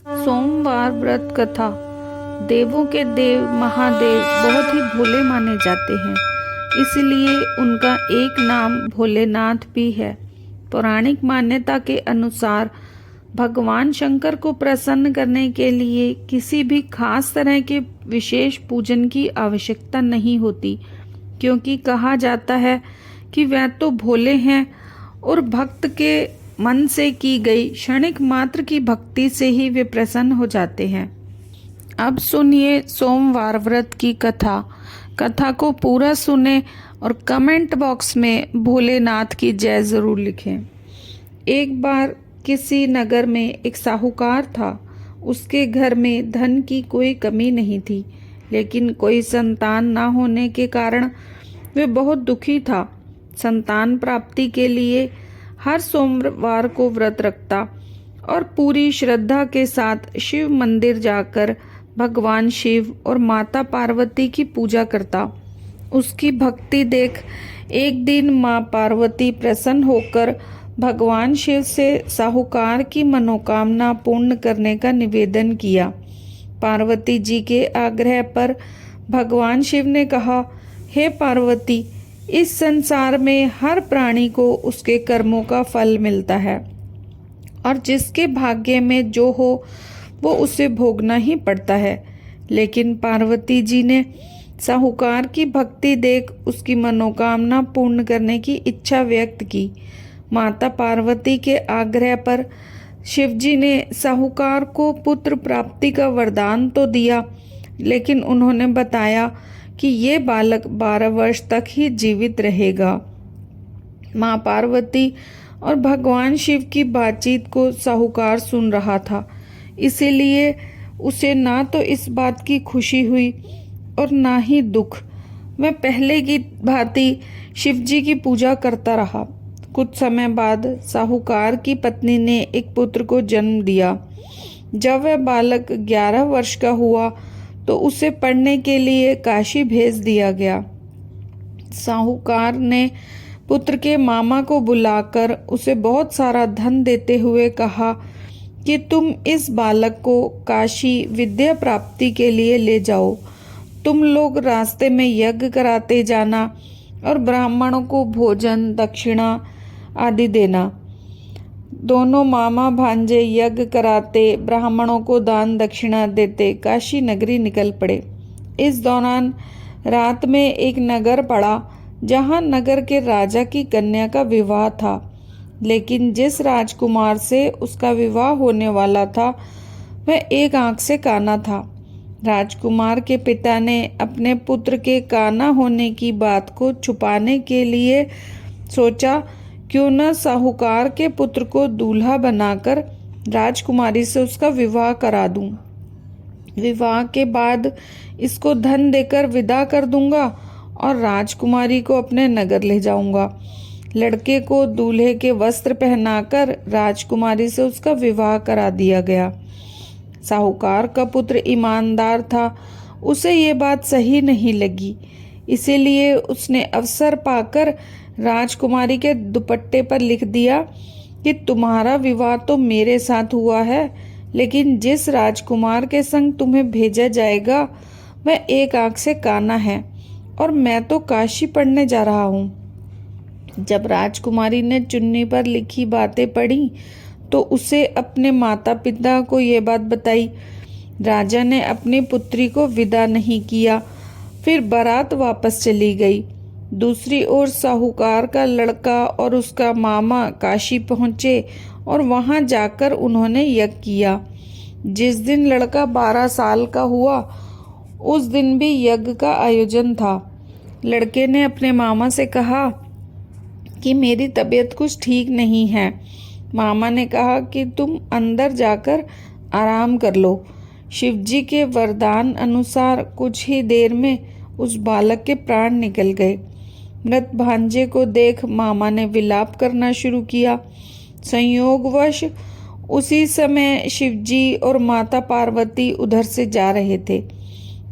सोमवार व्रत कथा। देवों के देव महादेव बहुत ही भोले माने जाते हैं, इसलिए उनका एक नाम भोलेनाथ भी है। पौराणिक मान्यता के अनुसार भगवान शंकर को प्रसन्न करने के लिए किसी भी खास तरह के विशेष पूजन की आवश्यकता नहीं होती, क्योंकि कहा जाता है कि वह तो भोले हैं और भक्त के मन से की गई क्षणिक मात्र की भक्ति से ही वे प्रसन्न हो जाते हैं। अब सुनिए सोमवार व्रत की कथा को पूरा सुने और कमेंट बॉक्स में भोलेनाथ की जय जरूर लिखें। एक बार किसी नगर में एक साहूकार था। उसके घर में धन की कोई कमी नहीं थी, लेकिन कोई संतान ना होने के कारण वे बहुत दुखी था। संतान प्राप्ति के लिए हर सोमवार को व्रत रखता और पूरी श्रद्धा के साथ शिव मंदिर जाकर भगवान शिव और माता पार्वती की पूजा करता। उसकी भक्ति देख एक दिन माँ पार्वती प्रसन्न होकर भगवान शिव से साहूकार की मनोकामना पूर्ण करने का निवेदन किया। पार्वती जी के आग्रह पर भगवान शिव ने कहा, हे पार्वती, इस संसार में हर प्राणी को उसके कर्मों का फल मिलता है और जिसके भाग्य में जो हो वो उसे भोगना ही पड़ता है। लेकिन पार्वती जी ने साहूकार की भक्ति देख उसकी मनोकामना पूर्ण करने की इच्छा व्यक्त की। माता पार्वती के आग्रह पर शिवजी ने साहूकार को पुत्र प्राप्ति का वरदान तो दिया, लेकिन उन्होंने बताया कि ये बालक 12 वर्ष तक ही जीवित रहेगा। माँ पार्वती और भगवान शिव की बातचीत को साहूकार सुन रहा था, इसीलिए उसे ना तो इस बात की खुशी हुई और ना ही दुख। वह पहले की भांति शिवजी की पूजा करता रहा। कुछ समय बाद साहूकार की पत्नी ने एक पुत्र को जन्म दिया। जब वह बालक 11 वर्ष का हुआ तो उसे पढ़ने के लिए काशी भेज दिया गया। साहूकार ने पुत्र के मामा को बुलाकर उसे बहुत सारा धन देते हुए कहा कि तुम इस बालक को काशी विद्या प्राप्ति के लिए ले जाओ। तुम लोग रास्ते में यज्ञ कराते जाना और ब्राह्मणों को भोजन दक्षिणा आदि देना। दोनों मामा भांजे यज्ञ कराते, ब्राह्मणों को दान दक्षिणा देते काशी नगरी निकल पड़े। इस दौरान रात में एक नगर पड़ा, जहां नगर के राजा की कन्या का विवाह था। लेकिन जिस राजकुमार से उसका विवाह होने वाला था वह एक आंख से काना था। राजकुमार के पिता ने अपने पुत्र के काना होने की बात को छुपाने के लिए सोचा, क्यों न साहूकार के पुत्र को दूल्हा बनाकर राजकुमारी से उसका विवाह करा दूं। विवाह के बाद इसको धन देकर विदा कर दूंगा और राजकुमारी को अपने नगर ले जाऊंगा। लड़के को दूल्हे के वस्त्र पहनाकर राजकुमारी से उसका विवाह करा दिया गया। साहूकार का पुत्र ईमानदार था, उसे ये बात सही नहीं लगी, इसीलिए उसने अवसर पाकर राजकुमारी के दुपट्टे पर लिख दिया कि तुम्हारा विवाह तो मेरे साथ हुआ है, लेकिन जिस राजकुमार के संग तुम्हें भेजा जाएगा वह एक आंख से काना है और मैं तो काशी पढ़ने जा रहा हूँ। जब राजकुमारी ने चुन्नी पर लिखी बातें पढ़ी तो उसे अपने माता पिता को ये बात बताई। राजा ने अपनी पुत्री को विदा नहीं किया, फिर बारात वापस चली गई। दूसरी ओर साहूकार का लड़का और उसका मामा काशी पहुंचे और वहां जाकर उन्होंने यज्ञ किया। जिस दिन लड़का 12 साल का हुआ उस दिन भी यज्ञ का आयोजन था। लड़के ने अपने मामा से कहा कि मेरी तबीयत कुछ ठीक नहीं है। मामा ने कहा कि तुम अंदर जाकर आराम कर लो। शिवजी के वरदान अनुसार कुछ ही देर में उस बालक के प्राण निकल गए। मृत भांजे को देख मामा ने विलाप करना शुरू किया। संयोगवश उसी समय शिवजी और माता पार्वती उधर से जा रहे थे।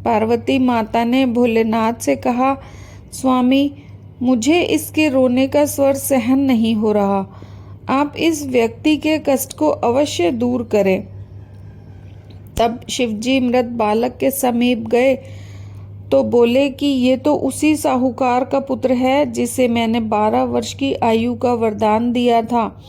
पार्वती माता ने भोलेनाथ से कहा, स्वामी, मुझे इसके रोने का स्वर सहन नहीं हो रहा। आप इस व्यक्ति के कष्ट को अवश्य दूर करें। तब शिवजी मृत बालक के समीप गए तो बोले कि ये तो उसी साहूकार का पुत्र है जिसे मैंने 12 वर्ष की आयु का वरदान दिया था।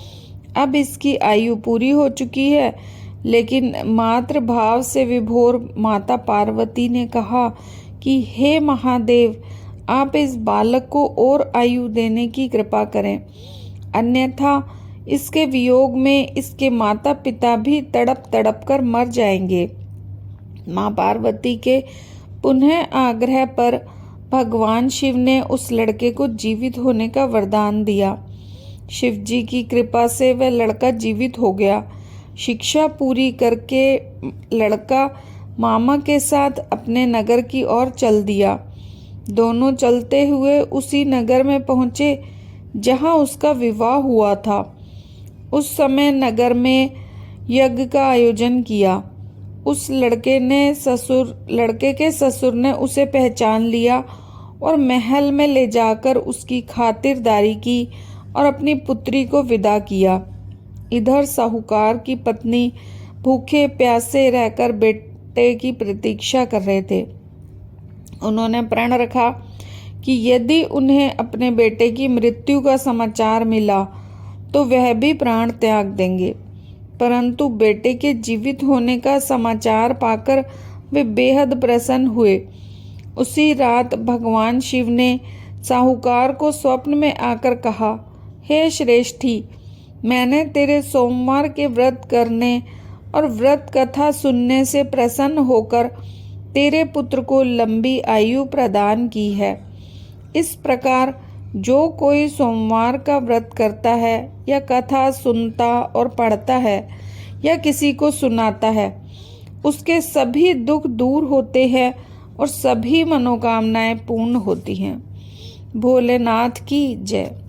अब इसकी आयु पूरी हो चुकी है। लेकिन मातृ भाव से विभोर माता पार्वती ने कहा कि हे महादेव, आप इस बालक को और आयु देने की कृपा करें, अन्यथा इसके वियोग में इसके माता पिता भी तड़प तड़प कर मर जाएंगे। माँ पार्वती के पुनः आग्रह पर भगवान शिव ने उस लड़के को जीवित होने का वरदान दिया। शिव जी की कृपा से वह लड़का जीवित हो गया। शिक्षा पूरी करके लड़का मामा के साथ अपने नगर की ओर चल दिया। दोनों चलते हुए उसी नगर में पहुँचे जहाँ उसका विवाह हुआ था। उस समय नगर में यज्ञ का आयोजन किया। उस लड़के के ससुर ने उसे पहचान लिया और महल में ले जाकर उसकी खातिरदारी की और अपनी पुत्री को विदा किया। इधर साहूकार की पत्नी भूखे प्यासे रहकर बेटे की प्रतीक्षा कर रहे थे। उन्होंने प्रण रखा कि यदि उन्हें अपने बेटे की मृत्यु का समाचार मिला तो वह भी प्राण त्याग देंगे। परंतु बेटे के जीवित होने का समाचार पाकर वे बेहद प्रसन्न हुए। उसी रात भगवान शिव ने साहूकार को स्वप्न में आकर कहा, हे श्रेष्ठी, मैंने तेरे सोमवार के व्रत करने और व्रत कथा सुनने से प्रसन्न होकर तेरे पुत्र को लंबी आयु प्रदान की है। इस प्रकार जो कोई सोमवार का व्रत करता है या कथा सुनता और पढ़ता है या किसी को सुनाता है, उसके सभी दुख दूर होते हैं और सभी मनोकामनाएं पूर्ण होती हैं। भोलेनाथ की जय।